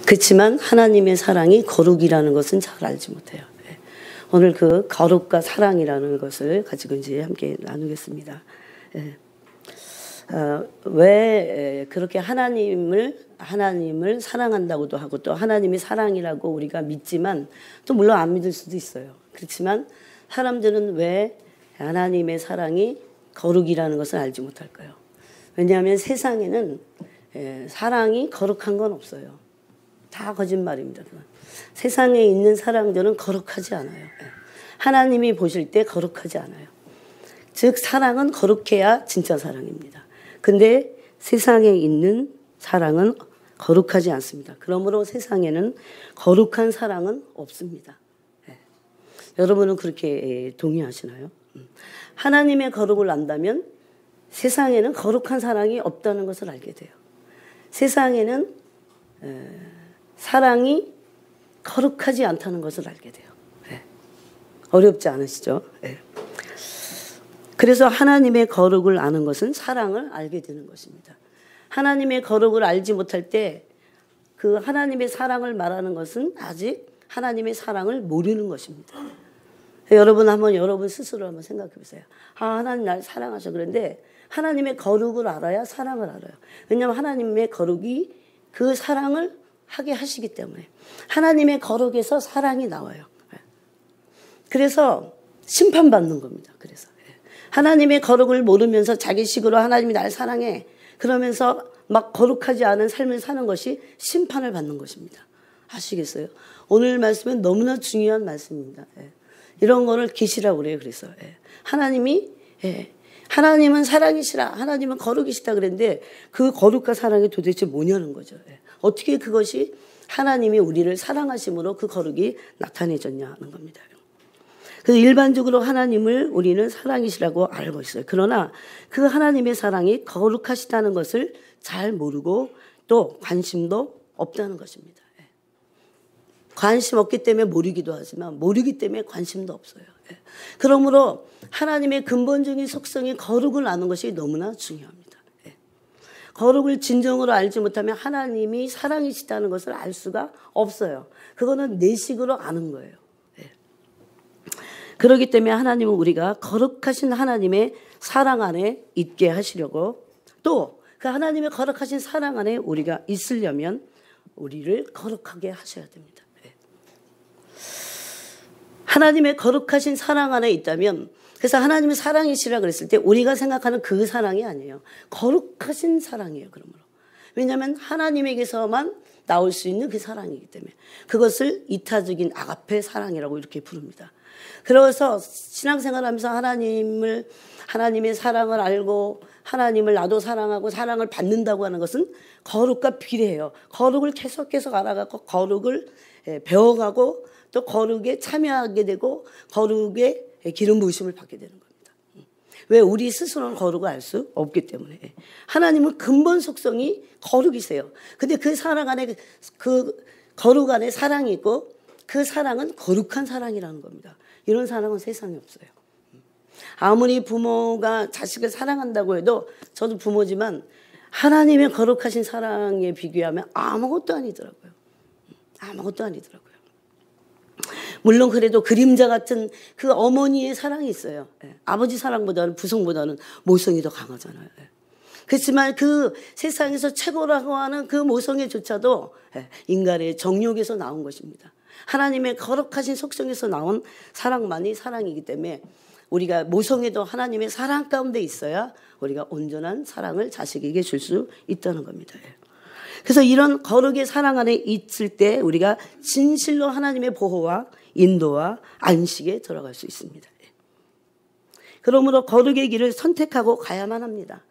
그렇지만 하나님의 사랑이 거룩이라는 것은 잘 알지 못해요. 오늘 그 거룩과 사랑이라는 것을 가지고 이제 함께 나누겠습니다. 왜 그렇게 하나님을 사랑한다고도 하고 또 하나님이 사랑이라고 우리가 믿지만 또 물론 안 믿을 수도 있어요. 그렇지만 사람들은 왜 하나님의 사랑이 거룩이라는 것을 알지 못할까요? 왜냐하면 세상에는 사랑이 거룩한 건 없어요. 다 거짓말입니다. 세상에 있는 사랑들은 거룩하지 않아요. 하나님이 보실 때 거룩하지 않아요. 즉 사랑은 거룩해야 진짜 사랑입니다. 근데 세상에 있는 사랑은 거룩하지 않습니다. 그러므로 세상에는 거룩한 사랑은 없습니다. 여러분은 그렇게 동의하시나요? 하나님의 거룩을 안다면 세상에는 거룩한 사랑이 없다는 것을 알게 돼요. 세상에는 사랑이 거룩하지 않다는 것을 알게 돼요. 어렵지 않으시죠? 그래서 하나님의 거룩을 아는 것은 사랑을 알게 되는 것입니다. 하나님의 거룩을 알지 못할 때 그 하나님의 사랑을 말하는 것은 아직 하나님의 사랑을 모르는 것입니다. 여러분 스스로 한번 생각해 보세요. 하나님 나를 사랑하셔. 그런데 하나님의 거룩을 알아야 사랑을 알아요. 왜냐하면 하나님의 거룩이 그 사랑을 하게 하시기 때문에 하나님의 거룩에서 사랑이 나와요. 그래서 심판받는 겁니다. 그래서 하나님의 거룩을 모르면서 자기식으로 하나님이 나를 사랑해 그러면서 막 거룩하지 않은 삶을 사는 것이 심판을 받는 것입니다. 아시겠어요? 오늘 말씀은 너무나 중요한 말씀입니다. 이런 거를 계시라고 그래요. 그래서 하나님은 사랑이시라, 하나님은 거룩이시다 그랬는데 그 거룩과 사랑이 도대체 뭐냐는 거죠. 어떻게 그것이 하나님이 우리를 사랑하심으로 그 거룩이 나타내졌냐 하는 겁니다. 그래서 일반적으로 하나님을 우리는 사랑이시라고 알고 있어요. 그러나 그 하나님의 사랑이 거룩하시다는 것을 잘 모르고 또 관심도 없다는 것입니다. 관심 없기 때문에 모르기도 하지만 모르기 때문에 관심도 없어요. 그러므로 하나님의 근본적인 속성이 거룩을 아는 것이 너무나 중요합니다. 거룩을 진정으로 알지 못하면 하나님이 사랑이시다는 것을 알 수가 없어요. 그거는 내 식으로 아는 거예요. 그렇기 때문에 하나님은 우리가 거룩하신 하나님의 사랑 안에 있게 하시려고 또 그 하나님의 거룩하신 사랑 안에 우리가 있으려면 우리를 거룩하게 하셔야 됩니다. 하나님의 거룩하신 사랑 안에 있다면 그래서 하나님의 사랑이시라 그랬을 때 우리가 생각하는 그 사랑이 아니에요. 거룩하신 사랑이에요. 그러므로. 왜냐하면 하나님에게서만 나올 수 있는 그 사랑이기 때문에 그것을 이타적인 아가페 사랑이라고 이렇게 부릅니다. 그래서 신앙생활하면서 하나님의 사랑을 알고 하나님을 나도 사랑하고 사랑을 받는다고 하는 것은 거룩과 비례해요. 거룩을 계속 알아가고 거룩을 배워가고 또 거룩에 참여하게 되고 거룩에 기름 부으심을 받게 되는 겁니다. 왜? 우리 스스로는 거룩을 알 수 없기 때문에. 하나님은 근본 속성이 거룩이세요. 근데 그 사랑 안에 그 거룩 안에 사랑이 있고 그 사랑은 거룩한 사랑이라는 겁니다. 이런 사랑은 세상에 없어요. 아무리 부모가 자식을 사랑한다고 해도 저도 부모지만 하나님의 거룩하신 사랑에 비교하면 아무것도 아니더라고요. 아무것도 아니더라고요. 물론 그래도 그림자 같은 그 어머니의 사랑이 있어요. 아버지 사랑보다는 부성보다는 모성이 더 강하잖아요. 그렇지만 그 세상에서 최고라고 하는 그 모성애조차도 인간의 정욕에서 나온 것입니다. 하나님의 거룩하신 속성에서 나온 사랑만이 사랑이기 때문에 우리가 모성애도 하나님의 사랑 가운데 있어야 우리가 온전한 사랑을 자식에게 줄 수 있다는 겁니다. 그래서 이런 거룩의 사랑 안에 있을 때 우리가 진실로 하나님의 보호와 인도와 안식에 들어갈 수 있습니다. 그러므로 거룩의 길을 선택하고 가야만 합니다.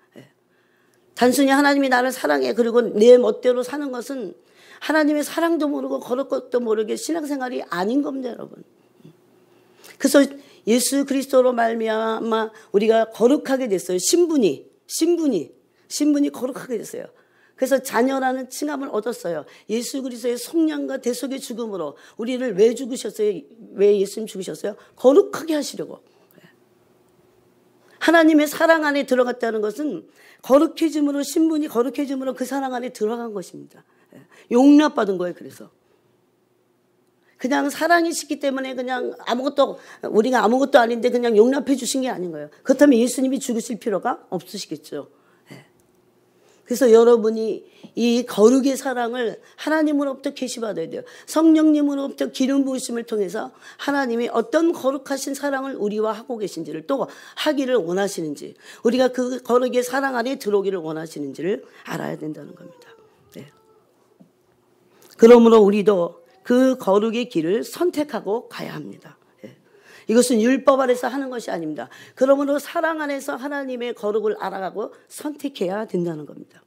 단순히 하나님이 나를 사랑해 그리고 내 멋대로 사는 것은 하나님의 사랑도 모르고 거룩것도 모르게 신앙생활이 아닌 겁니다, 여러분. 그래서 예수 그리스도로 말미암아 우리가 거룩하게 됐어요. 신분이 거룩하게 됐어요. 그래서 자녀라는 칭함을 얻었어요. 예수 그리스도의 속량과 대속의 죽음으로 우리를 왜 죽으셨어요? 왜 예수님 죽으셨어요? 거룩하게 하시려고. 하나님의 사랑 안에 들어갔다는 것은 거룩해짐으로 신분이 거룩해짐으로 그 사랑 안에 들어간 것입니다. 용납받은 거예요. 그래서 그냥 사랑이시기 때문에 그냥 우리가 아무것도 아닌데 그냥 용납해 주신 게 아닌 거예요. 그렇다면 예수님이 죽으실 필요가 없으시겠죠. 그래서 여러분이 이 거룩의 사랑을 하나님으로부터 계시받아야 돼요. 성령님으로부터 기름 부으심을 통해서 하나님이 어떤 거룩하신 사랑을 우리와 하고 계신지를, 또 하기를 원하시는지, 우리가 그 거룩의 사랑 안에 들어오기를 원하시는지를 알아야 된다는 겁니다. 그러므로 우리도 그 거룩의 길을 선택하고 가야 합니다. 이것은 율법 아래서 하는 것이 아닙니다. 그러므로 사랑 안에서 하나님의 거룩을 알아가고 선택해야 된다는 겁니다.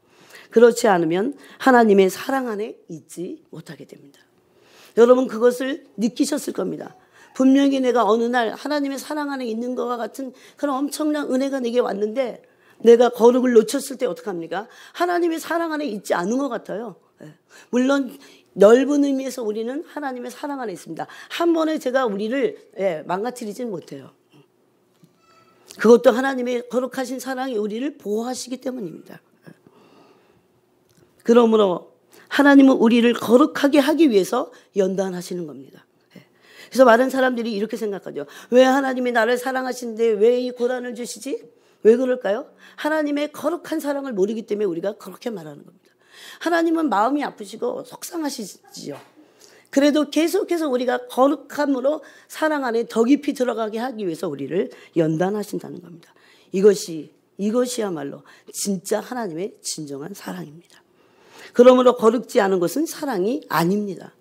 그렇지 않으면 하나님의 사랑 안에 있지 못하게 됩니다. 여러분 그것을 느끼셨을 겁니다. 분명히 내가 어느 날 하나님의 사랑 안에 있는 것과 같은 그런 엄청난 은혜가 내게 왔는데 내가 거룩을 놓쳤을 때 어떡합니까? 하나님의 사랑 안에 있지 않은 것 같아요. 물론 넓은 의미에서 우리는 하나님의 사랑 안에 있습니다. 한 번에 제가 우리를 망가뜨리지는 못해요. 그것도 하나님의 거룩하신 사랑이 우리를 보호하시기 때문입니다. 그러므로 하나님은 우리를 거룩하게 하기 위해서 연단하시는 겁니다. 그래서 많은 사람들이 이렇게 생각하죠. 왜 하나님이 나를 사랑하시는데 왜 이 고난을 주시지? 왜 그럴까요? 하나님의 거룩한 사랑을 모르기 때문에 우리가 그렇게 말하는 겁니다. 하나님은 마음이 아프시고 속상하시지요. 그래도 계속해서 우리가 거룩함으로 사랑 안에 더 깊이 들어가게 하기 위해서 우리를 연단하신다는 겁니다. 이것이야말로 진짜 하나님의 진정한 사랑입니다. 그러므로 거룩지 않은 것은 사랑이 아닙니다.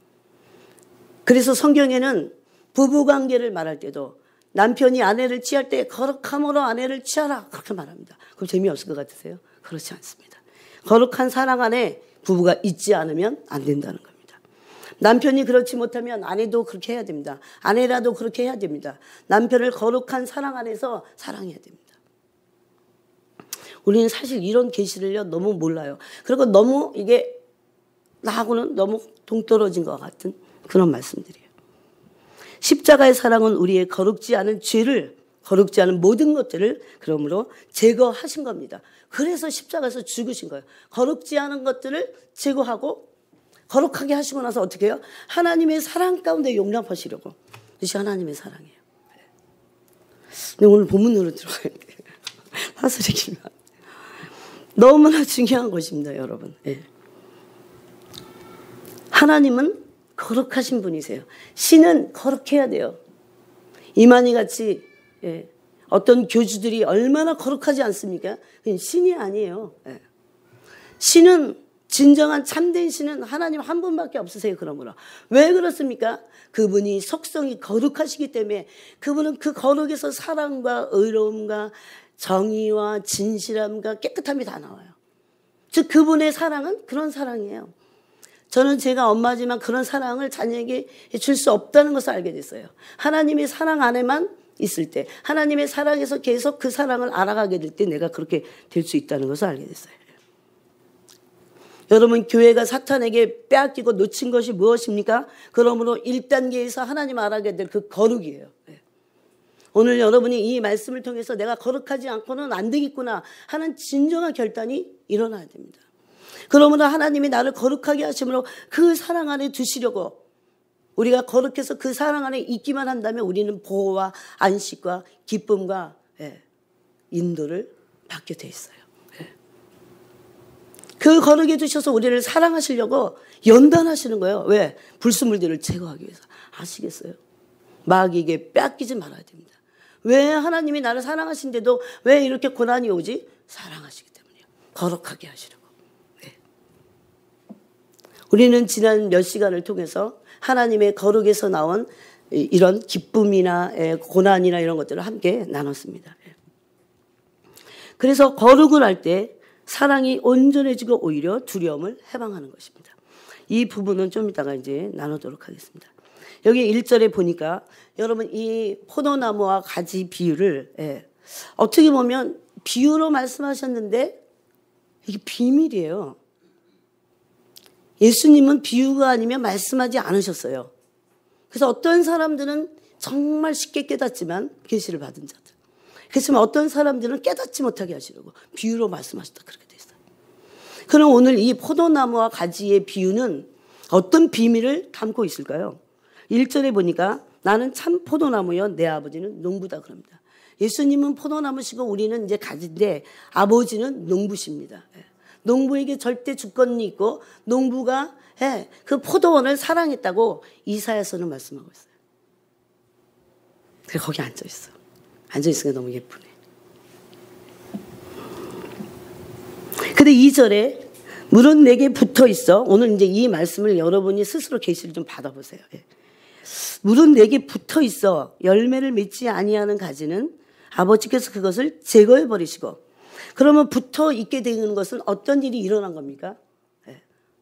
그래서 성경에는 부부관계를 말할 때도 남편이 아내를 취할 때 거룩함으로 아내를 취하라 그렇게 말합니다. 그럼 재미없을 것 같으세요? 그렇지 않습니다. 거룩한 사랑 안에 부부가 있지 않으면 안 된다는 겁니다. 남편이 그렇지 못하면 아내도 그렇게 해야 됩니다. 아내라도 그렇게 해야 됩니다. 남편을 거룩한 사랑 안에서 사랑해야 됩니다. 우리는 사실 이런 계시를요 너무 몰라요. 그리고 너무 이게 나하고는 너무 동떨어진 것 같은 그런 말씀들이에요. 십자가의 사랑은 우리의 거룩지 않은 죄를, 거룩지 않은 모든 것들을 그러므로 제거하신 겁니다. 그래서 십자가에서 죽으신 거예요. 거룩지 않은 것들을 제거하고 거룩하게 하시고 나서 어떻게 해요? 하나님의 사랑 가운데 용납하시려고. 이것이 하나님의 사랑이에요. 근데 오늘 본문으로 들어가야 돼요. 사슬의 길만. 너무나 중요한 것입니다, 여러분. 하나님은 거룩하신 분이세요. 신은 거룩해야 돼요. 이만희 같이 어떤 교주들이 얼마나 거룩하지 않습니까? 신이 아니에요. 신은 진정한 참된 신은 하나님 한 분밖에 없으세요. 그러므로 왜 그렇습니까? 그분이 속성이 거룩하시기 때문에 그분은 그 거룩에서 사랑과 의로움과 정의와 진실함과 깨끗함이 다 나와요. 즉 그분의 사랑은 그런 사랑이에요. 저는 제가 엄마지만 그런 사랑을 자녀에게 줄 수 없다는 것을 알게 됐어요. 하나님의 사랑 안에만 있을 때, 하나님의 사랑에서 계속 그 사랑을 알아가게 될 때 내가 그렇게 될 수 있다는 것을 알게 됐어요. 여러분 교회가 사탄에게 빼앗기고 놓친 것이 무엇입니까? 그러므로 1단계에서 하나님 알아가게 될 그 거룩이에요. 오늘 여러분이 이 말씀을 통해서 내가 거룩하지 않고는 안 되겠구나 하는 진정한 결단이 일어나야 됩니다. 그러므로 하나님이 나를 거룩하게 하심으로 그 사랑 안에 두시려고 우리가 거룩해서 그 사랑 안에 있기만 한다면 우리는 보호와 안식과 기쁨과 인도를 받게 돼 있어요. 그 거룩에 두셔서 우리를 사랑하시려고 연단하시는 거예요. 왜? 불순물들을 제거하기 위해서. 아시겠어요? 마귀에게 뺏기지 말아야 됩니다. 왜 하나님이 나를 사랑하신데도 왜 이렇게 고난이 오지? 사랑하시기 때문이에요. 거룩하게 하시려고. 우리는 지난 몇 시간을 통해서 하나님의 거룩에서 나온 이런 기쁨이나 고난이나 이런 것들을 함께 나눴습니다. 그래서 거룩을 할 때 사랑이 온전해지고 오히려 두려움을 해방하는 것입니다. 이 부분은 좀 이따가 이제 나누도록 하겠습니다. 여기 1절에 보니까 여러분 이 포도나무와 가지 비유를 어떻게 보면 비유로 말씀하셨는데 이게 비밀이에요. 예수님은 비유가 아니면 말씀하지 않으셨어요. 그래서 어떤 사람들은 정말 쉽게 깨닫지만 계시를 받은 자들. 그렇지만 어떤 사람들은 깨닫지 못하게 하시려고 비유로 말씀하셨다 그렇게 돼 있어요. 그럼 오늘 이 포도나무와 가지의 비유는 어떤 비밀을 담고 있을까요? 1절에 보니까 나는 참 포도나무여 내 아버지는 농부다 그럽니다. 예수님은 포도나무시고 우리는 이제 가지인데 아버지는 농부십니다. 농부에게 절대 주권이 있고 농부가 그 포도원을 사랑했다고 이사야서는 말씀하고 있어요. 그래서 거기 앉아있어. 앉아있으니까 너무 예쁘네. 근데 2절에 물은 내게 붙어 있어. 오늘 이제 이 말씀을 여러분이 스스로 계시를 좀 받아보세요. 물은 내게 붙어 있어. 열매를 맺지 아니하는 가지는 아버지께서 그것을 제거해 버리시고. 그러면 붙어 있게 되는 것은 어떤 일이 일어난 겁니까?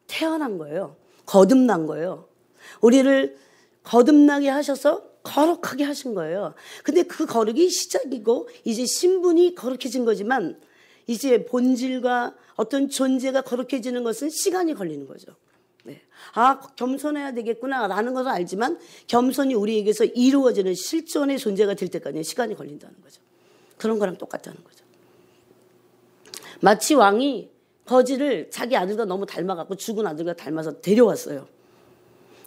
태어난 거예요. 거듭난 거예요. 우리를 거듭나게 하셔서 거룩하게 하신 거예요. 근데 그 거룩이 시작이고 이제 신분이 거룩해진 거지만 이제 본질과 어떤 존재가 거룩해지는 것은 시간이 걸리는 거죠. 아, 겸손해야 되겠구나 라는 것은 알지만 겸손이 우리에게서 이루어지는 실존의 존재가 될 때까지 시간이 걸린다는 거죠. 그런 거랑 똑같다는 거죠. 마치 왕이 거지를 자기 아들과 너무 닮아갖고 죽은 아들과 닮아서 데려왔어요.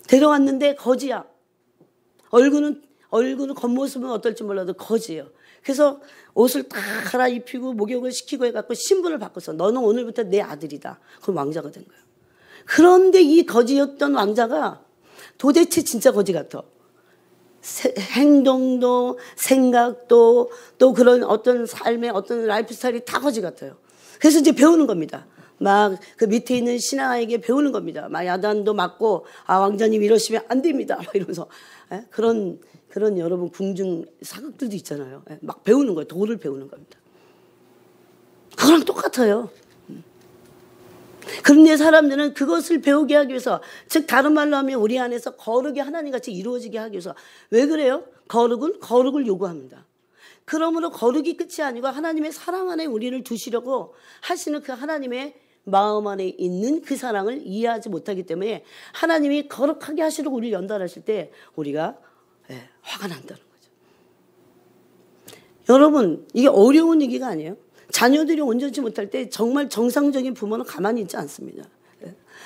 데려왔는데 거지야. 얼굴은 겉모습은 어떨지 몰라도 거지예요. 그래서 옷을 다 갈아입히고 목욕을 시키고 해갖고 신분을 바꿨어. 너는 오늘부터 내 아들이다. 그럼 왕자가 된 거예요. 그런데 이 거지였던 왕자가 도대체 진짜 거지 같아. 행동도 생각도 또 그런 어떤 삶의 어떤 라이프 스타일이 다 거지 같아요. 그래서 이제 배우는 겁니다. 막 그 밑에 있는 신하에게 배우는 겁니다. 막 야단도 맞고 아 왕자님 이러시면 안 됩니다. 막 이러면서 그런 여러분 궁중 사극들도 있잖아요. 막 배우는 거예요. 도를 배우는 겁니다. 그거랑 똑같아요. 그런데 사람들은 그것을 배우게 하기 위해서, 즉 다른 말로 하면 우리 안에서 거룩이 하나님같이 이루어지게 하기 위해서 왜 그래요? 거룩은 거룩을 요구합니다. 그러므로 거룩이 끝이 아니고 하나님의 사랑 안에 우리를 두시려고 하시는 그 하나님의 마음 안에 있는 그 사랑을 이해하지 못하기 때문에 하나님이 거룩하게 하시려고 우리를 연단하실 때 우리가 화가 난다는 거죠. 여러분, 이게 어려운 얘기가 아니에요. 자녀들이 온전치 못할 때 정말 정상적인 부모는 가만히 있지 않습니다.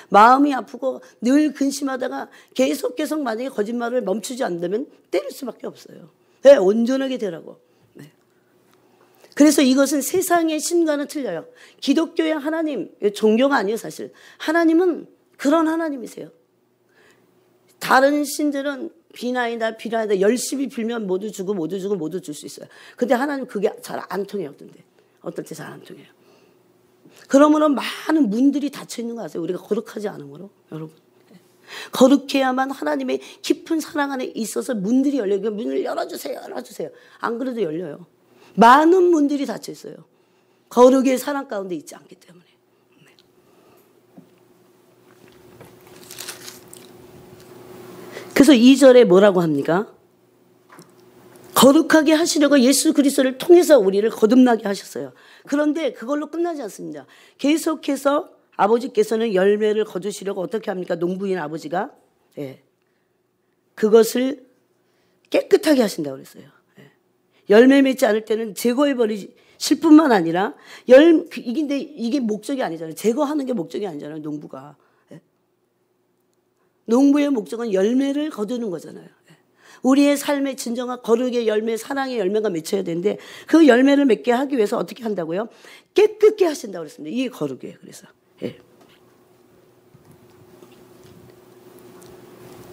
마음이 아프고 늘 근심하다가 계속 만약에 거짓말을 멈추지 않는다면 때릴 수밖에 없어요. 온전하게 되라고. 그래서 이것은 세상의 신과는 틀려요. 기독교의 하나님, 종교가 아니에요 사실. 하나님은 그런 하나님이세요. 다른 신들은 비나이다 열심히 빌면 모두 주고 모두 주고 모두 줄 수 있어요. 근데 하나님 그게 잘 안 통해요. 어떨 때 잘 안 통해요. 그러므로 많은 문들이 닫혀 있는 거 아세요? 우리가 거룩하지 않으므로. 여러분, 거룩해야만 하나님의 깊은 사랑 안에 있어서 문들이 열려요. 문을 열어주세요. 안 그래도 열려요. 많은 문들이 닫혀 있어요. 거룩의 사랑 가운데 있지 않기 때문에. 그래서 2절에 뭐라고 합니까? 거룩하게 하시려고 예수 그리스도를 통해서 우리를 거듭나게 하셨어요. 그런데 그걸로 끝나지 않습니다. 계속해서 아버지께서는 열매를 거두시려고 어떻게 합니까? 농부인 아버지가 그것을 깨끗하게 하신다고 그랬어요. 열매 맺지 않을 때는 제거해 버리실 뿐만 아니라 이게 목적이 아니잖아요. 제거하는 게 목적이 아니잖아요. 농부가. 농부의 목적은 열매를 거두는 거잖아요. 우리의 삶의 진정한 거룩의 열매, 사랑의 열매가 맺혀야 되는데 그 열매를 맺게 하기 위해서 어떻게 한다고요? 깨끗게 하신다고 그랬습니다. 이게 거룩이에요.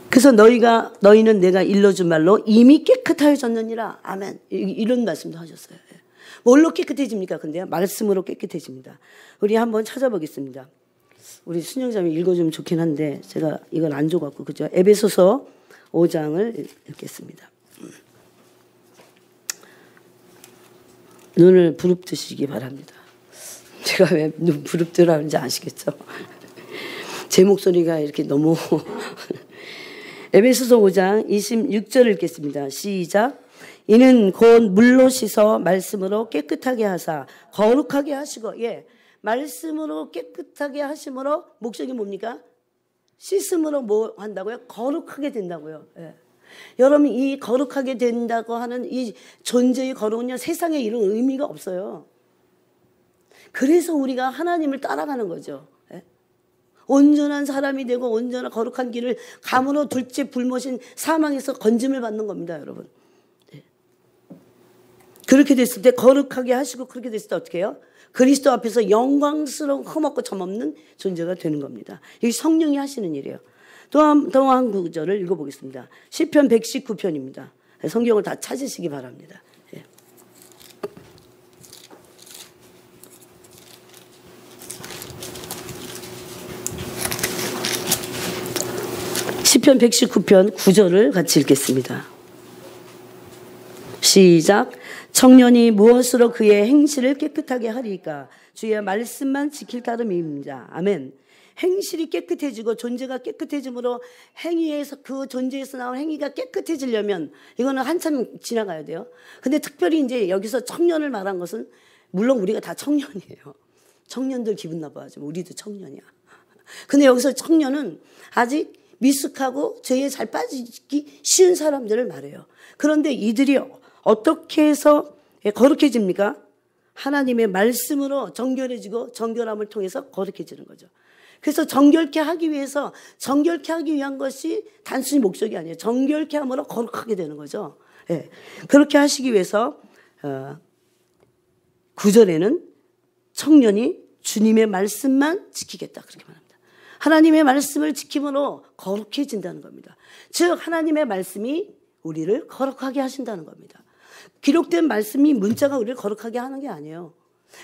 그래서 너희는 내가 일러준 말로 이미 깨끗하여졌느니라. 아멘. 이런 말씀도 하셨어요. 뭘로 깨끗해집니까? 근데요, 말씀으로 깨끗해집니다. 우리 한번 찾아보겠습니다. 우리 순영자매 읽어주면 좋긴 한데 제가 이걸 안 줘갖고 그죠? 에베소서 5장을 읽겠습니다. 눈을 부릅뜨시기 바랍니다. 제가 왜 눈 부릅뜨라는지 아시겠죠? 제 목소리가 이렇게 너무 에베소서 5장 26절을 읽겠습니다. 시작. 이는 곧 물로 씻어 말씀으로 깨끗하게 하사 거룩하게 하시고 말씀으로 깨끗하게 하심으로 목적이 뭡니까? 씻음으로 뭐 한다고요? 거룩하게 된다고요. 여러분 이 거룩하게 된다고 하는 이 존재의 거룩은요 세상에 이런 의미가 없어요. 그래서 우리가 하나님을 따라가는 거죠. 온전한 사람이 되고 온전한 거룩한 길을 감으로 둘째 불못인 사망에서 건짐을 받는 겁니다, 여러분. 네. 그렇게 됐을 때 거룩하게 하시고 그렇게 됐을 때 어떻게 해요? 그리스도 앞에서 영광스러운 흠없고 점없는 존재가 되는 겁니다. 이게 성령이 하시는 일이에요. 또 한 구절을 읽어보겠습니다. 시편 119편입니다. 성경을 다 찾으시기 바랍니다. 예. 시편 119편 9절을 같이 읽겠습니다. 시작. 청년이 무엇으로 그의 행실을 깨끗하게 하리까? 주의 말씀만 지킬 따름입니다. 아멘. 행실이 깨끗해지고 존재가 깨끗해짐으로 행위에서 그 존재에서 나온 행위가 깨끗해지려면 이거는 한참 지나가야 돼요. 근데 특별히 이제 여기서 청년을 말한 것은 물론 우리가 다 청년이에요. 청년들 기분 나빠하지. 우리도 청년이야. 근데 여기서 청년은 아직 미숙하고 죄에 잘 빠지기 쉬운 사람들을 말해요. 그런데 이들이 어떻게 해서 거룩해집니까? 하나님의 말씀으로 정결해지고 정결함을 통해서 거룩해지는 거죠. 그래서 정결케 하기 위한 것이 단순히 목적이 아니에요. 정결케 함으로 거룩하게 되는 거죠. 예. 그렇게 하시기 위해서 9절에는 청년이 주님의 말씀만 지키겠다 그렇게 말합니다. 하나님의 말씀을 지킴으로 거룩해진다는 겁니다. 즉 하나님의 말씀이 우리를 거룩하게 하신다는 겁니다. 기록된 말씀이 문자가 우리를 거룩하게 하는 게 아니에요.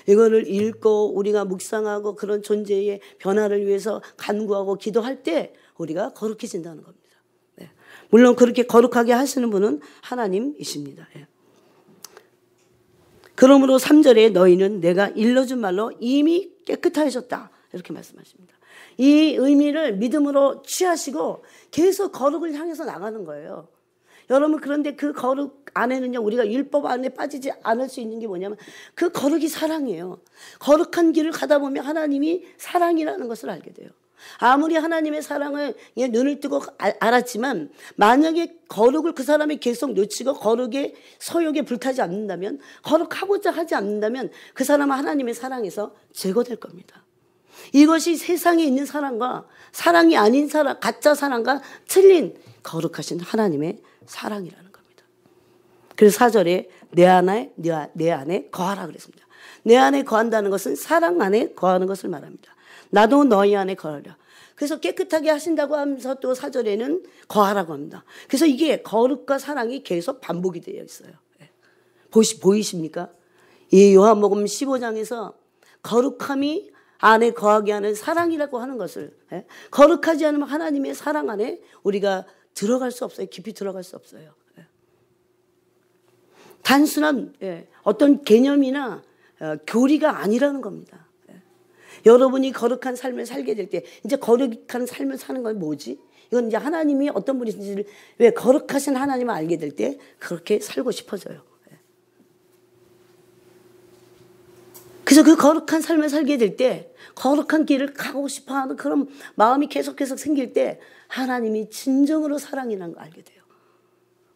이거를 읽고 우리가 묵상하고 그런 존재의 변화를 위해서 간구하고 기도할 때 우리가 거룩해진다는 겁니다. 네. 물론 그렇게 거룩하게 하시는 분은 하나님이십니다. 예. 그러므로 3절에 너희는 내가 일러준 말로 이미 깨끗해졌다 이렇게 말씀하십니다. 이 의미를 믿음으로 취하시고 계속 거룩을 향해서 나가는 거예요. 여러분 그런데 그 거룩 안에는요 우리가 율법 안에 빠지지 않을 수 있는 게 뭐냐면 그 거룩이 사랑이에요. 거룩한 길을 가다 보면 하나님이 사랑이라는 것을 알게 돼요. 아무리 하나님의 사랑을 눈을 뜨고 알았지만 만약에 거룩을 그 사람이 계속 놓치고 거룩의 서욕에 불타지 않는다면 거룩하고자 하지 않는다면 그 사람은 하나님의 사랑에서 제거될 겁니다. 이것이 세상에 있는 사랑과 사랑이 아닌 사랑, 가짜 사랑과 틀린 거룩하신 하나님의 사랑이라는 겁니다. 그래서 4절에 내 안에 거하라 그랬습니다. 내 안에 거한다는 것은 사랑 안에 거하는 것을 말합니다. 나도 너희 안에 거하라. 그래서 깨끗하게 하신다고 하면서 또 4절에는 거하라고 합니다. 그래서 이게 거룩과 사랑이 계속 반복이 되어 있어요. 보이십니까? 이 요한복음 15장에서 거룩함이 안에 거하게 하는 사랑이라고 하는 것을 거룩하지 않으면 하나님의 사랑 안에 우리가 들어갈 수 없어요. 깊이 들어갈 수 없어요. 단순한 어떤 개념이나 교리가 아니라는 겁니다. 여러분이 거룩한 삶을 살게 될 때 이제 거룩한 삶을 사는 건 뭐지? 이건 이제 하나님이 어떤 분이신지를 왜 거룩하신 하나님을 알게 될 때 그렇게 살고 싶어져요. 그래서 그 거룩한 삶을 살게 될 때 거룩한 길을 가고 싶어하는 그런 마음이 계속 생길 때 하나님이 진정으로 사랑이라는 걸 알게 돼요.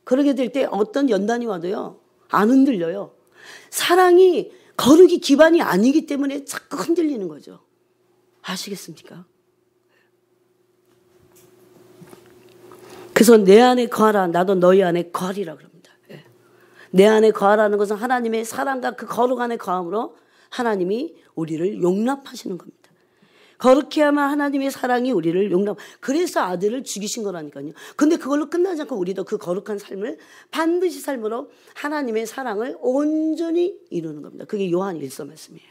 그러게 될 때 어떤 연단이 와도요 안 흔들려요. 사랑이 거룩이 기반이 아니기 때문에 자꾸 흔들리는 거죠. 아시겠습니까? 그래서 내 안에 거하라 나도 너희 안에 거하리라 그럽니다. 내 안에 거하라는 것은 하나님의 사랑과 그 거룩 안에 거함으로 하나님이 우리를 용납하시는 겁니다. 거룩해 야만 하나님의 사랑이 우리를 그래서 아들을 죽이신 거라니까요. 근데 그걸로 끝나지 않고 우리도 그 거룩한 삶을 반드시 삶으로 하나님의 사랑을 온전히 이루는 겁니다. 그게 요한 1서 말씀이에요.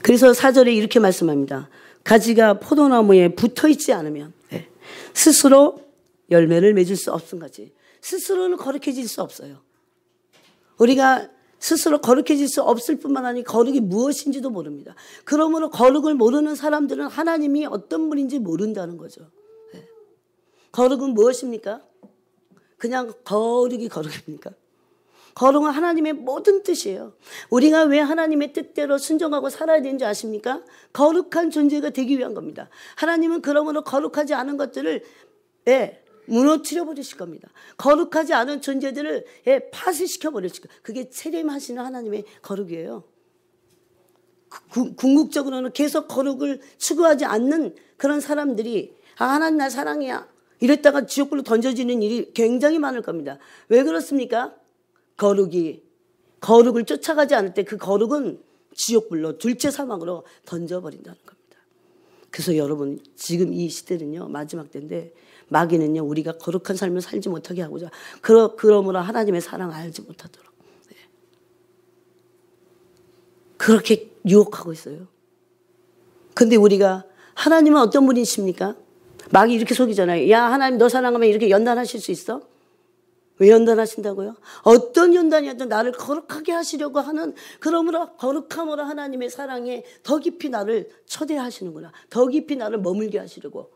그래서 4절에 이렇게 말씀합니다. 가지가 포도나무에 붙어있지 않으면 스스로 열매를 맺을 수 없음같이 스스로는 거룩해질 수 없어요. 우리가 스스로 거룩해질 수 없을 뿐만 아니라 거룩이 무엇인지도 모릅니다. 그러므로 거룩을 모르는 사람들은 하나님이 어떤 분인지 모른다는 거죠. 거룩은 무엇입니까? 그냥 거룩이 거룩입니까? 거룩은 하나님의 모든 뜻이에요. 우리가 왜 하나님의 뜻대로 순종하고 살아야 되는지 아십니까? 거룩한 존재가 되기 위한 겁니다. 하나님은 그러므로 거룩하지 않은 것들을 무너뜨려 버리실 겁니다. 거룩하지 않은 존재들을 파쇄시켜 버리실 겁니다. 그게 체림하시는 하나님의 거룩이에요. 궁극적으로는 계속 거룩을 추구하지 않는 그런 사람들이 하나님 나 사랑이야 이랬다가 지옥불로 던져지는 일이 굉장히 많을 겁니다. 왜 그렇습니까? 거룩을 쫓아가지 않을 때 그 거룩은 지옥불로 둘째 사망으로 던져버린다는 겁니다. 그래서 여러분 지금 이 시대는요 마지막 때인데 마귀는요 우리가 거룩한 삶을 살지 못하게 하고자 그러므로 하나님의 사랑을 알지 못하도록 그렇게 유혹하고 있어요. 근데 우리가 하나님은 어떤 분이십니까? 마귀 이렇게 속이잖아요. 야 하나님 너 사랑하면 이렇게 연단하실 수 있어? 왜 연단하신다고요? 어떤 연단이었든 나를 거룩하게 하시려고 하는 그러므로 거룩함으로 하나님의 사랑에 더 깊이 나를 초대하시는구나. 더 깊이 나를 머물게 하시려고.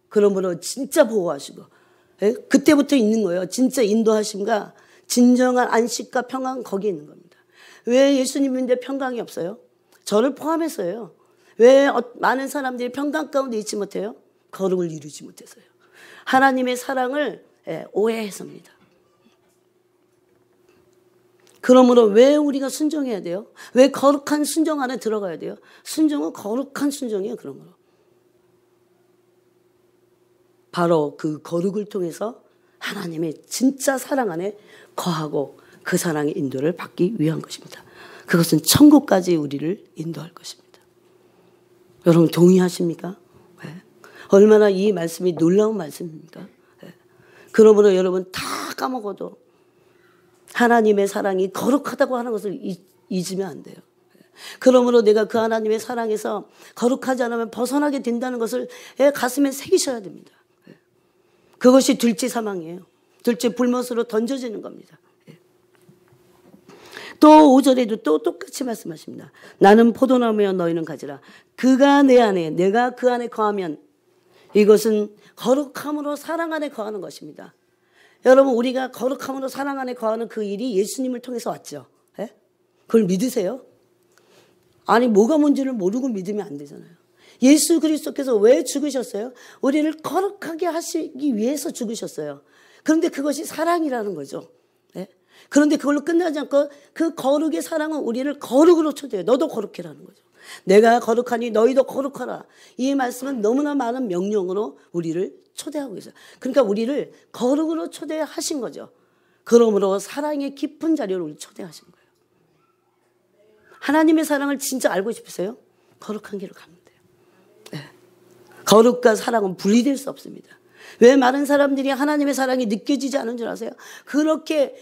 그러므로 진짜 보호하시고 그때부터 있는 거예요. 진짜 인도하심과 진정한 안식과 평강 거기 있는 겁니다. 왜 예수님인데 평강이 없어요? 저를 포함해서요. 왜 많은 사람들이 평강 가운데 있지 못해요? 거룩을 이루지 못해서요. 하나님의 사랑을 오해해서입니다. 그러므로 왜 우리가 순종해야 돼요? 왜 거룩한 순종 안에 들어가야 돼요? 순종은 거룩한 순종이에요. 그러므로 바로 그 거룩을 통해서 하나님의 진짜 사랑 안에 거하고 그 사랑의 인도를 받기 위한 것입니다. 그것은 천국까지 우리를 인도할 것입니다. 여러분 동의하십니까? 네. 얼마나 이 말씀이 놀라운 말씀입니까? 네. 그러므로 여러분 다 까먹어도 하나님의 사랑이 거룩하다고 하는 것을 잊으면 안 돼요. 그러므로 내가 그 하나님의 사랑에서 거룩하지 않으면 벗어나게 된다는 것을 가슴에 새기셔야 됩니다. 그것이 둘째 사망이에요. 둘째 불못으로 던져지는 겁니다. 또 5절에도 또 똑같이 말씀하십니다. 나는 포도나무여 너희는 가지라. 그가 내 안에 내가 그 안에 거하면 이것은 거룩함으로 사랑 안에 거하는 것입니다. 여러분 우리가 거룩함으로 사랑 안에 거하는 그 일이 예수님을 통해서 왔죠. 예? 그걸 믿으세요? 아니 뭐가 뭔지를 모르고 믿으면 안 되잖아요. 예수 그리스도께서 왜 죽으셨어요? 우리를 거룩하게 하시기 위해서 죽으셨어요. 그런데 그것이 사랑이라는 거죠. 예? 그런데 그걸로 끝나지 않고 그 거룩의 사랑은 우리를 거룩으로 초대해요. 너도 거룩해라는 거죠. 내가 거룩하니 너희도 거룩하라. 이 말씀은 너무나 많은 명령으로 우리를 초대하고 있어요. 그러니까 우리를 거룩으로 초대하신 거죠. 그러므로 사랑의 깊은 자리로 우리를 초대하신 거예요. 하나님의 사랑을 진짜 알고 싶으세요? 거룩한 길을 가면 돼요. 네. 거룩과 사랑은 분리될 수 없습니다. 왜 많은 사람들이 하나님의 사랑이 느껴지지 않은 줄 아세요? 그렇게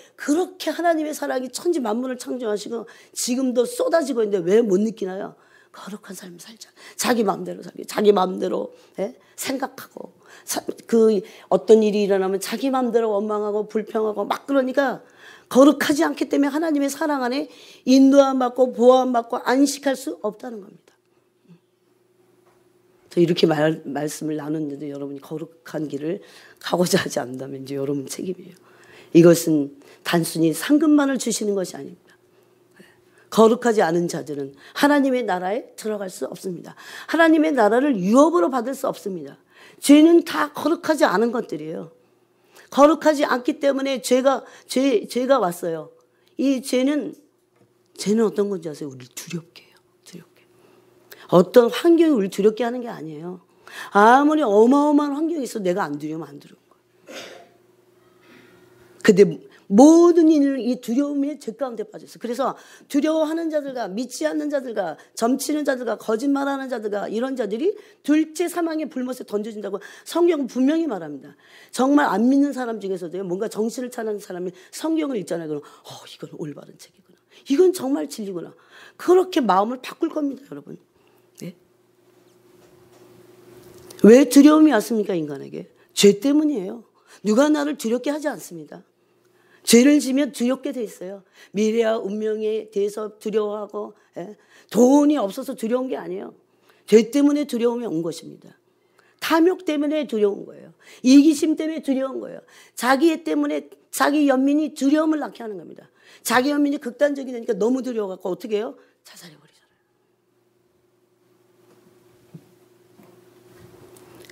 하나님의 사랑이 천지 만물을 창조하시고 지금도 쏟아지고 있는데 왜 못 느끼나요? 거룩한 삶을 살자. 자기 마음대로 살기. 자기 마음대로 생각하고 그 어떤 일이 일어나면 자기 마음대로 원망하고 불평하고 막 그러니까 거룩하지 않기 때문에 하나님의 사랑 안에 인도함 받고 보호함 받고 안식할 수 없다는 겁니다. 저 이렇게 말씀을 나눴는데도 여러분이 거룩한 길을 가고자 하지 않는다면 이제 여러분 책임이에요. 이것은 단순히 상급만을 주시는 것이 아닙니다. 거룩하지 않은 자들은 하나님의 나라에 들어갈 수 없습니다. 하나님의 나라를 유업으로 받을 수 없습니다. 죄는 다 거룩하지 않은 것들이에요. 거룩하지 않기 때문에 죄가 왔어요. 이 죄는 어떤 건지 아세요? 우리를 두렵게 해요. 두렵게. 어떤 환경이 우리를 두렵게 하는 게 아니에요. 아무리 어마어마한 환경이 있어도 내가 안 두려우면 안 두려운 거예요. 근데 모든 일을 이 두려움의 죄 가운데 빠졌어요. 그래서 두려워하는 자들과 믿지 않는 자들과 점치는 자들과 거짓말하는 자들과 이런 자들이 둘째 사망의 불못에 던져진다고 성경은 분명히 말합니다. 정말 안 믿는 사람 중에서도요. 뭔가 정신을 차리는 사람이 성경을 읽잖아요. 그럼 이건 올바른 책이구나. 이건 정말 진리구나. 그렇게 마음을 바꿀 겁니다. 여러분. 네? 왜 두려움이 왔습니까? 인간에게. 죄 때문이에요. 누가 나를 두렵게 하지 않습니다. 죄를 지면 두렵게 돼 있어요. 미래와 운명에 대해서 두려워하고 돈이 없어서 두려운 게 아니에요. 죄 때문에 두려움이 온 것입니다. 탐욕 때문에 두려운 거예요. 이기심 때문에 두려운 거예요. 자기 때문에 자기 연민이 두려움을 낳게 하는 겁니다. 자기 연민이 극단적이 되니까 너무 두려워갖고 어떻게 해요? 자살해버리잖아요.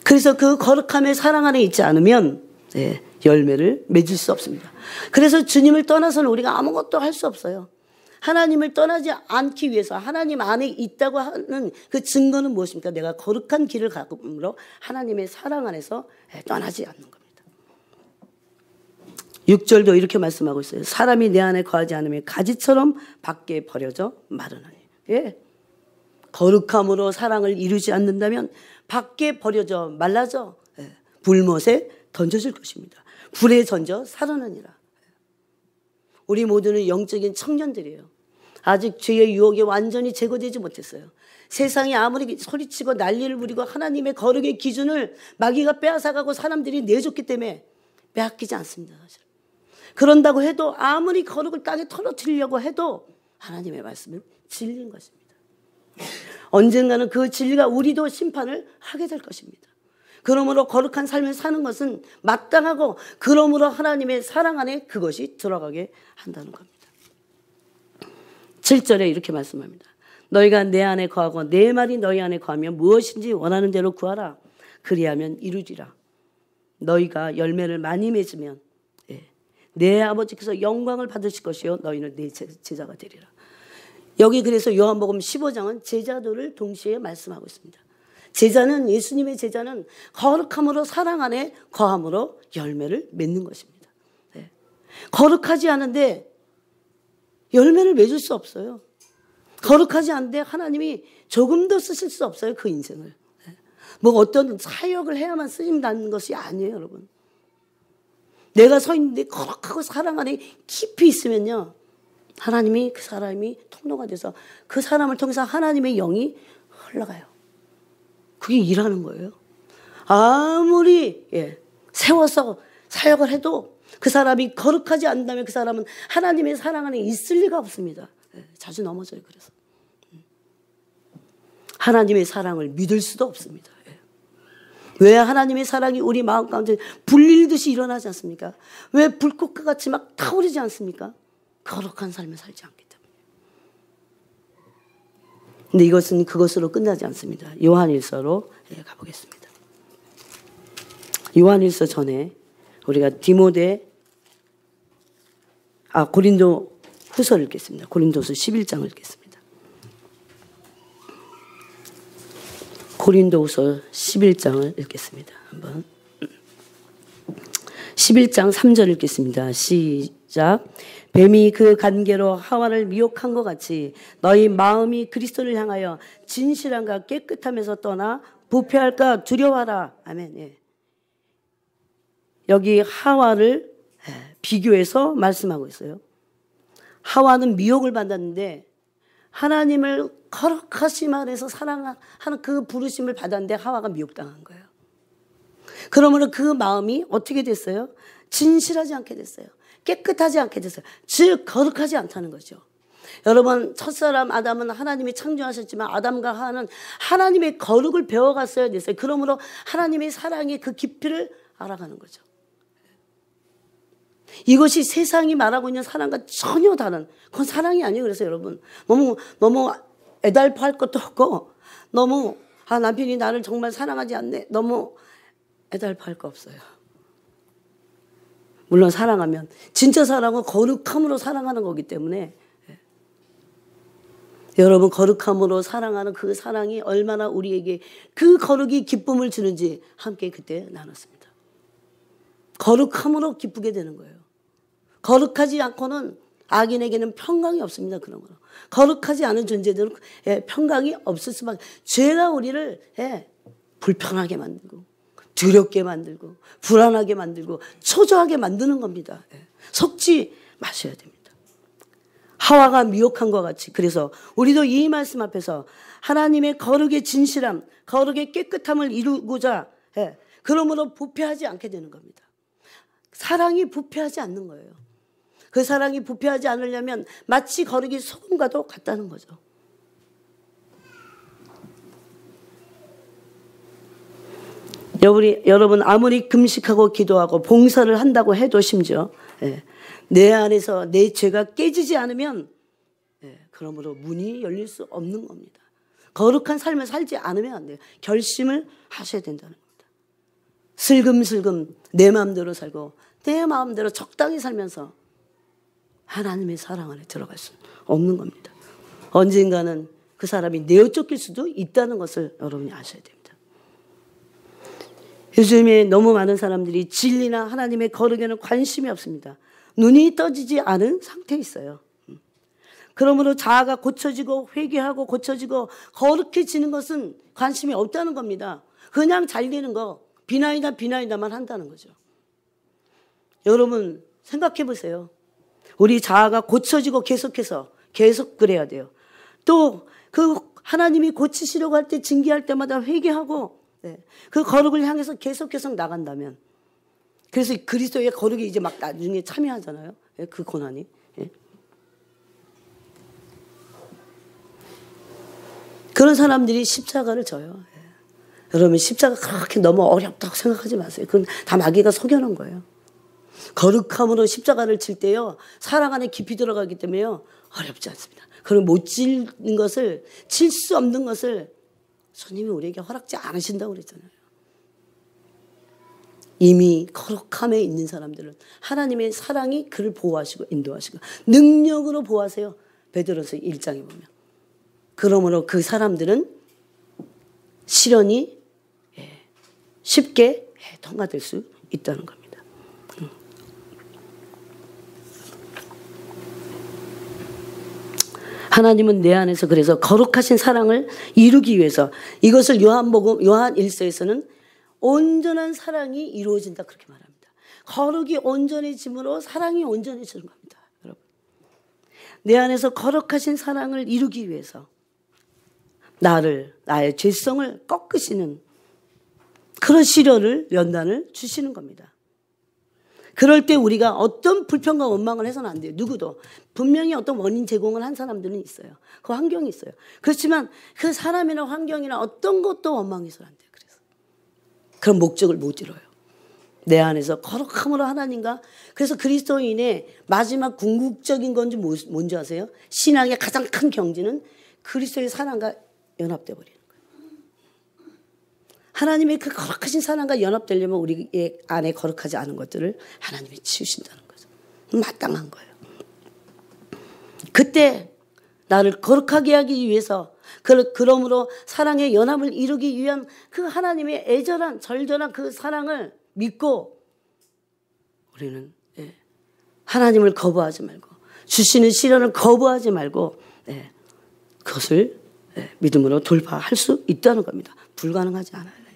그래서 그 거룩함의 사랑 안에 있지 않으면 열매를 맺을 수 없습니다. 그래서 주님을 떠나서는 우리가 아무것도 할 수 없어요. 하나님을 떠나지 않기 위해서 하나님 안에 있다고 하는 그 증거는 무엇입니까? 내가 거룩한 길을 가므로 하나님의 사랑 안에서 떠나지 않는 겁니다. 6절도 이렇게 말씀하고 있어요. 사람이 내 안에 거하지 않으면 가지처럼 밖에 버려져 마르나니. 예. 거룩함으로 사랑을 이루지 않는다면 밖에 버려져 말라져 불못에 던져질 것입니다. 불에 던져 살아나니라. 우리 모두는 영적인 청년들이에요. 아직 죄의 유혹에 완전히 제거되지 못했어요. 세상이 아무리 소리치고 난리를 부리고 하나님의 거룩의 기준을 마귀가 빼앗아가고 사람들이 내줬기 때문에 빼앗기지 않습니다. 사실. 그런다고 해도 아무리 거룩을 땅에 털어뜨리려고 해도 하나님의 말씀은 진리인 것입니다. 언젠가는 그 진리가 우리도 심판을 하게 될 것입니다. 그러므로 거룩한 삶을 사는 것은 마땅하고 그러므로 하나님의 사랑 안에 그것이 들어가게 한다는 겁니다. 7절에 이렇게 말씀합니다. 너희가 내 안에 거하고 내 말이 너희 안에 거하면 무엇인지 원하는 대로 구하라. 그리하면 이루리라. 너희가 열매를 많이 맺으면 내 아버지께서 영광을 받으실 것이요 너희는 내 제자가 되리라. 여기 그래서 요한복음 15장은 제자도를 동시에 말씀하고 있습니다. 제자는 예수님의 제자는 거룩함으로 사랑 안에 거함으로 열매를 맺는 것입니다. 네. 거룩하지 않은데 열매를 맺을 수 없어요. 거룩하지 않은데 하나님이 조금 더 쓰실 수 없어요. 그 인생을. 네. 뭐 어떤 사역을 해야만 쓰인다는 것이 아니에요, 여러분. 내가 서 있는데 거룩하고 사랑 안에 깊이 있으면요. 하나님이 그 사람이 통로가 돼서 그 사람을 통해서 하나님의 영이 흘러가요. 그게 일하는 거예요. 아무리 세워서 사역을 해도 그 사람이 거룩하지 않다면 그 사람은 하나님의 사랑 안에 있을 리가 없습니다. 자주 넘어져요. 그래서 하나님의 사랑을 믿을 수도 없습니다. 왜 하나님의 사랑이 우리 마음 가운데 불릴듯이 일어나지 않습니까? 왜 불꽃과 같이 막 타오르지 않습니까? 거룩한 삶을 살지 않기 때문에. 근데 이것은 그것으로 끝나지 않습니다. 요한일서로 가보겠습니다. 요한일서 전에 우리가 고린도 후서를 읽겠습니다. 고린도서 11장을 읽겠습니다. 고린도후서 11장을 읽겠습니다. 한번 11장 3절 읽겠습니다. 시작. 뱀이 그 관계로 하와를 미혹한 것 같이 너희 마음이 그리스도를 향하여 진실함과 깨끗함에서 떠나 부패할까 두려워하라. 아멘. 예. 여기 하와를 비교해서 말씀하고 있어요. 하와는 미혹을 받았는데 하나님을 거룩하심 안에서 사랑하는 그 부르심을 받았는데 하와가 미혹당한 거예요. 그러므로 그 마음이 어떻게 됐어요? 진실하지 않게 됐어요. 깨끗하지 않게 됐어요. 즉 거룩하지 않다는 거죠. 여러분 첫사람 아담은 하나님이 창조하셨지만 아담과 하와는 하나님의 거룩을 배워갔어야 됐어요. 그러므로 하나님의 사랑의 그 깊이를 알아가는 거죠. 이것이 세상이 말하고 있는 사랑과 전혀 다른 그건 사랑이 아니에요. 그래서 여러분 너무 애달파할 것도 없고 너무 남편이 나를 정말 사랑하지 않네 너무 애달파할 거 없어요. 물론 사랑하면 진짜 사랑은 거룩함으로 사랑하는 거기 때문에 여러분 거룩함으로 사랑하는 그 사랑이 얼마나 우리에게 그 거룩이 기쁨을 주는지 함께 그때 나눴습니다. 거룩함으로 기쁘게 되는 거예요. 거룩하지 않고는 악인에게는 평강이 없습니다. 그런 거로. 거룩하지 않은 존재들은 평강이 없을 수밖에. 죄가 우리를 불편하게 만들고 두렵게 만들고 불안하게 만들고 초조하게 만드는 겁니다. 속지 마셔야 됩니다. 하와가 미혹한 것 같이 그래서 우리도 이 말씀 앞에서 하나님의 거룩의 진실함, 거룩의 깨끗함을 이루고자 그러므로 부패하지 않게 되는 겁니다. 사랑이 부패하지 않는 거예요. 그 사랑이 부패하지 않으려면 마치 거룩이 소금과도 같다는 거죠. 여러분 아무리 금식하고 기도하고 봉사를 한다고 해도 심지어 내 안에서 내 죄가 깨지지 않으면 그러므로 문이 열릴 수 없는 겁니다. 거룩한 삶을 살지 않으면 안 돼요. 결심을 하셔야 된다는 겁니다. 슬금슬금 내 마음대로 살고 내 마음대로 적당히 살면서 하나님의 사랑 안에 들어갈 수 없는 겁니다. 언젠가는 그 사람이 내어 쫓길 수도 있다는 것을 여러분이 아셔야 됩니다. 요즘에 너무 많은 사람들이 진리나 하나님의 거룩에는 관심이 없습니다. 눈이 떠지지 않은 상태에 있어요. 그러므로 자아가 고쳐지고 회개하고 고쳐지고 거룩해지는 것은 관심이 없다는 겁니다. 그냥 잘리는 거 비나이다만 한다는 거죠. 여러분 생각해 보세요. 우리 자아가 고쳐지고 계속해서 계속 그래야 돼요. 또 그 하나님이 고치시려고 할 때 징계할 때마다 회개하고 그 거룩을 향해서 계속 나간다면, 그래서 그리스도의 거룩이 이제 막 나중에 참여하잖아요. 그 고난이. 그런 사람들이 십자가를 져요. 여러분 십자가 그렇게 너무 어렵다고 생각하지 마세요. 그건 다 마귀가 속여놓은 거예요. 거룩함으로 십자가를 질 때요, 사랑 안에 깊이 들어가기 때문에요, 어렵지 않습니다. 그럼 못 질 것을, 질 수 없는 것을 주님이 우리에게 허락지 않으신다고 그랬잖아요. 이미 거룩함에 있는 사람들은 하나님의 사랑이 그를 보호하시고 인도하시고 능력으로 보호하세요. 베드로서 1장에 보면. 그러므로 그 사람들은 시련이 쉽게 통과될 수 있다는 겁니다. 하나님은 내 안에서 그래서 거룩하신 사랑을 이루기 위해서, 이것을 요한 1서에서는 온전한 사랑이 이루어진다 그렇게 말합니다. 거룩이 온전해짐으로 사랑이 온전해지는 겁니다. 여러분, 내 안에서 거룩하신 사랑을 이루기 위해서 나의 죄성을 꺾으시는 그런 시련을, 연단을 주시는 겁니다. 그럴 때 우리가 어떤 불평과 원망을 해서는 안 돼요. 누구도. 분명히 어떤 원인 제공을 한 사람들은 있어요. 그 환경이 있어요. 그렇지만 그 사람이나 환경이나 어떤 것도 원망해서는 안 돼요. 그래서 그런 목적을 못 이뤄요. 내 안에서 거룩함으로 하나님과, 그래서 그리스도인의 마지막 궁극적인 건지 뭔지 아세요? 신앙의 가장 큰 경지는 그리스도의 사랑과 연합돼 버리는 거예요. 하나님의 그 거룩하신 사랑과 연합되려면 우리 안에 거룩하지 않은 것들을 하나님이 치우신다는 거죠. 마땅한 거예요. 그때 나를 거룩하게 하기 위해서, 그러므로 사랑의 연합을 이루기 위한 그 하나님의 애절한 절절한 그 사랑을 믿고 우리는 하나님을 거부하지 말고, 주시는 시련을 거부하지 말고 그것을 믿음으로 돌파할 수 있다는 겁니다. 불가능하지 않아요.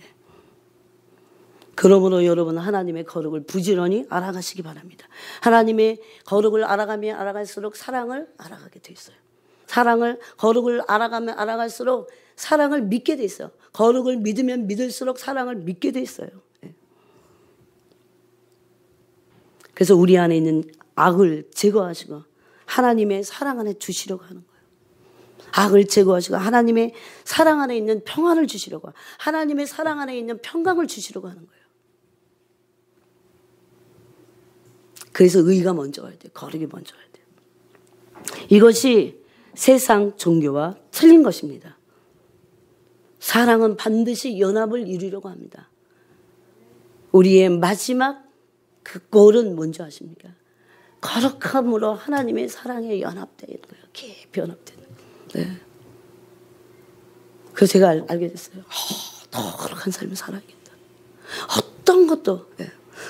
그러므로 여러분 하나님의 거룩을 부지런히 알아가시기 바랍니다. 하나님의 거룩을 알아가면 알아갈수록 사랑을 알아가게 돼 있어요. 거룩을 알아가면 알아갈수록 사랑을 믿게 돼 있어요. 거룩을 믿으면 믿을수록 사랑을 믿게 돼 있어요. 그래서 우리 안에 있는 악을 제거하시고 하나님의 사랑 안에 주시려고 하는 거예요. 악을 제거하시고 하나님의 사랑 안에 있는 평안을 주시려고, 하나님의 사랑 안에 있는 평강을 주시려고 하는 거예요. 그래서 의가 먼저 와야 돼요. 거룩이 먼저 와야 돼요. 이것이 세상 종교와 틀린 것입니다. 사랑은 반드시 연합을 이루려고 합니다. 우리의 마지막 그 골은 뭔지 아십니까? 거룩함으로 하나님의 사랑에 연합되는 거예요. 깊이 연합되는 거예요. 그래서 제가 알게 됐어요. 더 거룩한 삶을 살아야겠다. 어떤 것도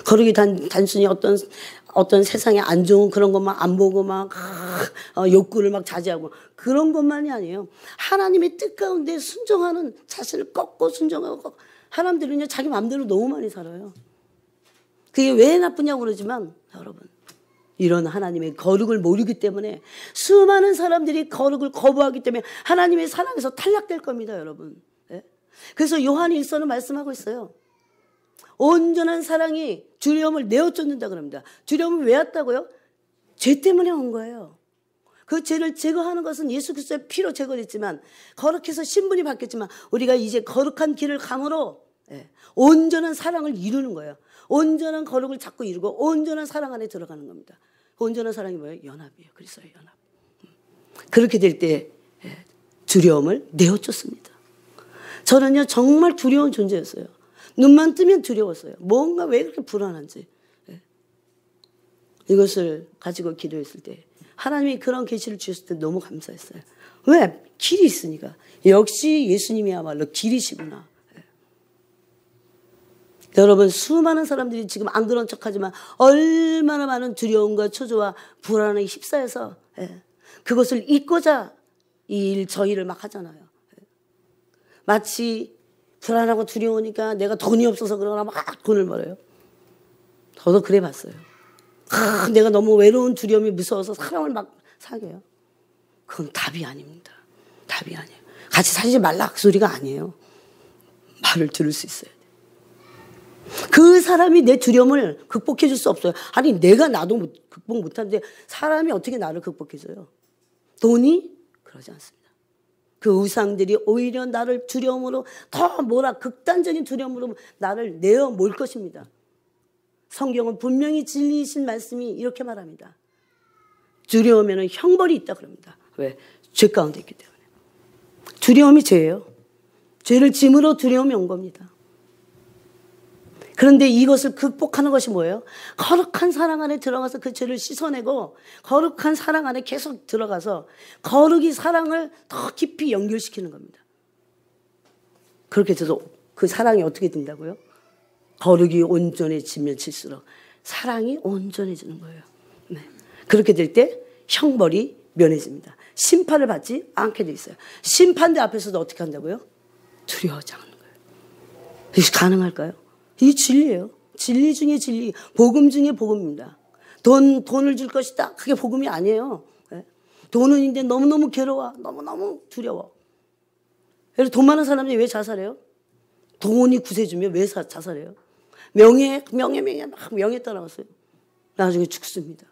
거룩이 단순히 어떤 세상에 안 좋은 그런 것만 안 보고 막 욕구를 막 자제하고 그런 것만이 아니에요. 하나님의 뜻 가운데 순종하는, 자신을 꺾고 순종하고. 사람들은요 자기 마음대로 너무 많이 살아요. 그게 왜 나쁘냐고 그러지만 여러분, 이런 하나님의 거룩을 모르기 때문에 수많은 사람들이 거룩을 거부하기 때문에 하나님의 사랑에서 탈락될 겁니다, 여러분. 그래서 요한 1서는 말씀하고 있어요. 온전한 사랑이 두려움을 내어쫓는다 그럽니다. 두려움은 왜 왔다고요? 죄 때문에 온 거예요. 그 죄를 제거하는 것은 예수 그리스도의 피로 제거됐지만, 거룩해서 신분이 바뀌었지만 우리가 이제 거룩한 길을 감으로 온전한 사랑을 이루는 거예요. 온전한 거룩을 자꾸 이루고 온전한 사랑 안에 들어가는 겁니다. 온전한 사랑이 뭐예요? 연합이에요. 그리스도의 연합. 그렇게 될 때 두려움을 내어쫓습니다. 저는요 정말 두려운 존재였어요. 눈만 뜨면 두려웠어요. 뭔가 왜 그렇게 불안한지. 이것을 가지고 기도했을 때 하나님이 그런 계시를 주셨을 때 너무 감사했어요. 왜? 길이 있으니까. 역시 예수님이야말로 길이시구나. 여러분, 수많은 사람들이 지금 안 그런 척하지만 얼마나 많은 두려움과 초조와 불안에 휩싸여서 그것을 잊고자 저 일을 막 하잖아요. 마치 불안하고 두려우니까 내가 돈이 없어서 그러나 막 돈을 벌어요. 저도 그래 봤어요. 내가 너무 외로운 두려움이 무서워서 사람을 막 사귀어요. 그건 답이 아닙니다. 답이 아니에요. 같이 살지 말라 그 소리가 아니에요. 말을 들을 수 있어야 돼요. 그 사람이 내 두려움을 극복해 줄 수 없어요. 아니 내가 나도 극복 못하는데 사람이 어떻게 나를 극복해줘요? 돈이? 그러지 않습니다. 그 우상들이 오히려 나를 두려움으로 더 극단적인 두려움으로 나를 내어 몰 것입니다. 성경은 분명히 진리이신 말씀이 이렇게 말합니다. 두려우면 형벌이 있다 그럽니다. 왜? 죄 가운데 있기 때문에. 두려움이 죄예요. 죄를 짐으로 두려움이 온 겁니다. 그런데 이것을 극복하는 것이 뭐예요? 거룩한 사랑 안에 들어가서 그 죄를 씻어내고 거룩한 사랑 안에 계속 들어가서 거룩이 사랑을 더 깊이 연결시키는 겁니다. 그렇게 해서 그 사랑이 어떻게 된다고요? 거룩이 온전해지면 칠수록 사랑이 온전해지는 거예요. 네. 그렇게 될 때 형벌이 면해집니다. 심판을 받지 않게 돼 있어요. 심판대 앞에서도 어떻게 한다고요? 두려워하지 않는 거예요. 이게 가능할까요? 이 진리예요. 진리 중에 진리, 복음 중에 복음입니다. 돈을 줄 것이다. 그게 복음이 아니에요. 네? 돈은 이제 너무너무 괴로워. 너무너무 두려워. 그래서 돈 많은 사람들이 왜 자살해요? 돈이 구세주면 왜 자살해요? 명예 따라갔어요. 나중에 죽습니다.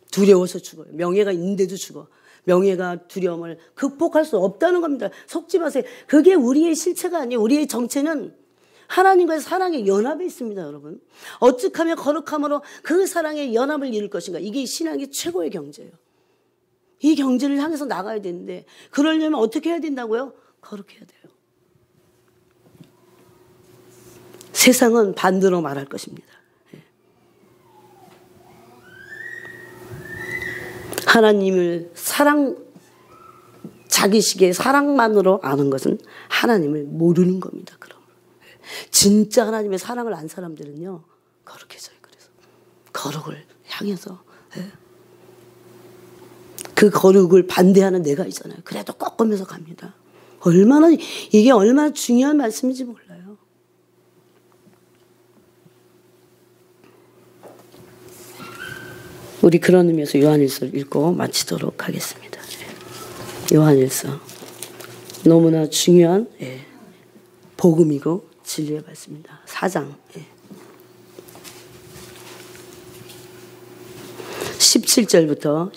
두려워서 죽어요. 명예가 있는데도 죽어. 명예가 두려움을 극복할 수 없다는 겁니다. 속지 마세요. 그게 우리의 실체가 아니에요. 우리의 정체는 하나님과의 사랑의 연합에 있습니다, 여러분. 어떻게 하면 거룩함으로 그 사랑의 연합을 이룰 것인가. 이게 신앙의 최고의 경제예요. 이 경제를 향해서 나가야 되는데 그러려면 어떻게 해야 된다고요? 거룩해야 돼요. 세상은 반대로 말할 것입니다. 하나님을 자기식의 사랑만으로 아는 것은 하나님을 모르는 겁니다. 그럼 진짜 하나님의 사랑을 안 사람들은요 거룩해져요. 그래서 거룩을 향해서 그 거룩을 반대하는 내가 있잖아요. 그래도 꺾으면서 갑니다. 이게 얼마나 중요한 말씀인지 몰라요. 우리 그런 의미에서 요한일서를 읽고 마치도록 하겠습니다. 요한일서 너무나 중요한 복음이고 진리의 말씀입니다. 4장 17절부터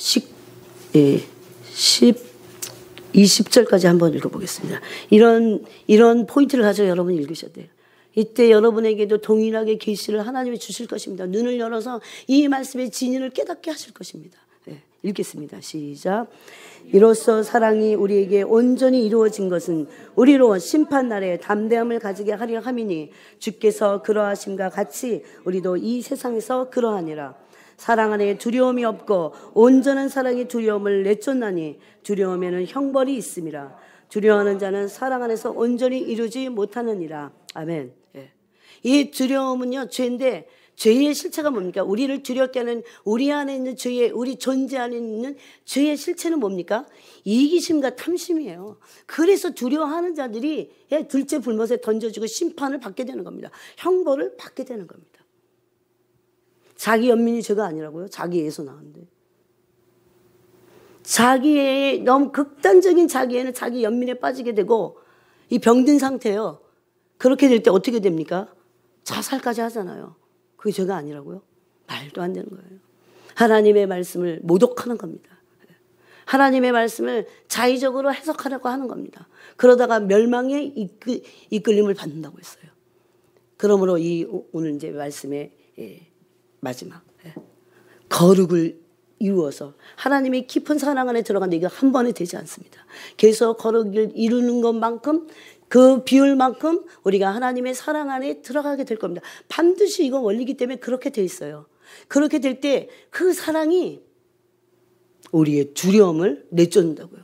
20절까지 한번 읽어보겠습니다. 이런 포인트를 가지고 여러분이 읽으셔야 돼요. 이때 여러분에게도 동일하게 계시를 하나님이 주실 것입니다. 눈을 열어서 이 말씀의 진리를 깨닫게 하실 것입니다. 읽겠습니다. 시작. 이로써 사랑이 우리에게 온전히 이루어진 것은 우리로 심판날에 담대함을 가지게 하려 함이니 주께서 그러하심과 같이 우리도 이 세상에서 그러하니라. 사랑 안에 두려움이 없고 온전한 사랑이 두려움을 내쫓나니 두려움에는 형벌이 있음이라. 두려워하는 자는 사랑 안에서 온전히 이루지 못하느니라. 아멘. 이 두려움은요 죄인데 죄의 실체가 뭡니까? 우리를 두렵게 하는 우리 안에 있는 우리 존재 안에 있는 죄의 실체는 뭡니까? 이기심과 탐심이에요. 그래서 두려워하는 자들이 둘째 불못에 던져지고 심판을 받게 되는 겁니다. 형벌을 받게 되는 겁니다. 자기 연민이 죄가 아니라고요? 자기애에서 나왔는데. 자기의 너무 극단적인 자기애는 자기 연민에 빠지게 되고 이 병든 상태예요. 그렇게 될 때 어떻게 됩니까? 자살까지 하잖아요. 그게 죄가 아니라고요? 말도 안 되는 거예요. 하나님의 말씀을 모독하는 겁니다. 하나님의 말씀을 자의적으로 해석하려고 하는 겁니다. 그러다가 멸망에 이끌림을 받는다고 했어요. 그러므로 오늘 이제 말씀의 마지막 거룩을 이루어서 하나님의 깊은 사랑 안에 들어가는데 이거 한 번에 되지 않습니다. 계속 거룩을 이루는 것만큼 그 비율만큼 우리가 하나님의 사랑 안에 들어가게 될 겁니다. 반드시 이건 원리이기 때문에 그렇게 돼 있어요. 그렇게 될 때 그 사랑이 우리의 두려움을 내쫓는다고요.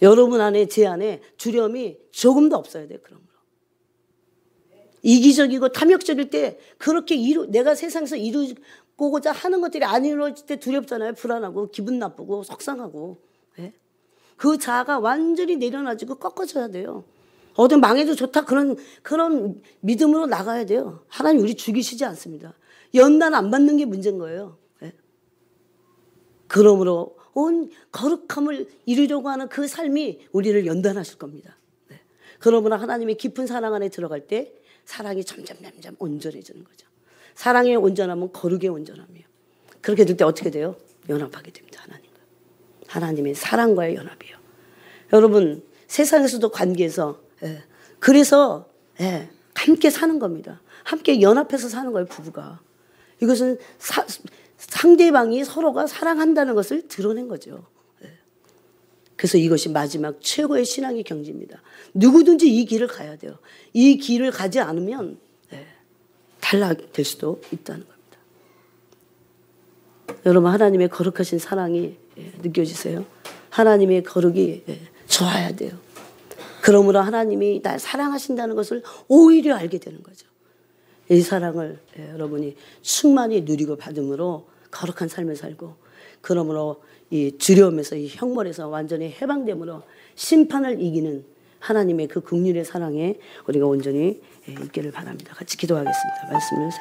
여러분 안에, 제 안에 두려움이 조금도 없어야 돼요. 그러므로 이기적이고 탐욕적일 때, 그렇게 내가 세상에서 이루고자 하는 것들이 안 이루어질 때 두렵잖아요. 불안하고 기분 나쁘고 속상하고. 네? 그 자아가 완전히 내려놔지고 꺾어져야 돼요. 어디 망해도 좋다, 그런 믿음으로 나가야 돼요. 하나님 우리 죽이시지 않습니다. 연단 안 받는 게 문제인 거예요. 네? 그러므로 온 거룩함을 이루려고 하는 그 삶이 우리를 연단하실 겁니다. 네. 그러므로 하나님의 깊은 사랑 안에 들어갈 때 사랑이 점점 온전해지는 거죠. 사랑의 온전함은 거룩의 온전함이에요. 그렇게 될 때 어떻게 돼요? 연합하게 됩니다. 하나님과. 하나님의 사랑과의 연합이에요. 여러분, 세상에서도 관계에서, 그래서 함께 사는 겁니다. 함께 연합해서 사는 거예요, 부부가. 이것은 상대방이 서로가 사랑한다는 것을 드러낸 거죠. 그래서 이것이 마지막 최고의 신앙의 경지입니다. 누구든지 이 길을 가야 돼요. 이 길을 가지 않으면 탈락될 수도 있다는 겁니다. 여러분, 하나님의 거룩하신 사랑이 느껴지세요? 하나님의 거룩이 좋아야 돼요. 그러므로 하나님이 날 사랑하신다는 것을 오히려 알게 되는 거죠. 이 사랑을 여러분이 충만히 누리고 받음으로 거룩한 삶을 살고, 그러므로 이 두려움에서, 이 형벌에서 완전히 해방됨으로 심판을 이기는 하나님의 그 긍휼의 사랑에 우리가 온전히 있기를 바랍니다. 같이 기도하겠습니다. 말씀을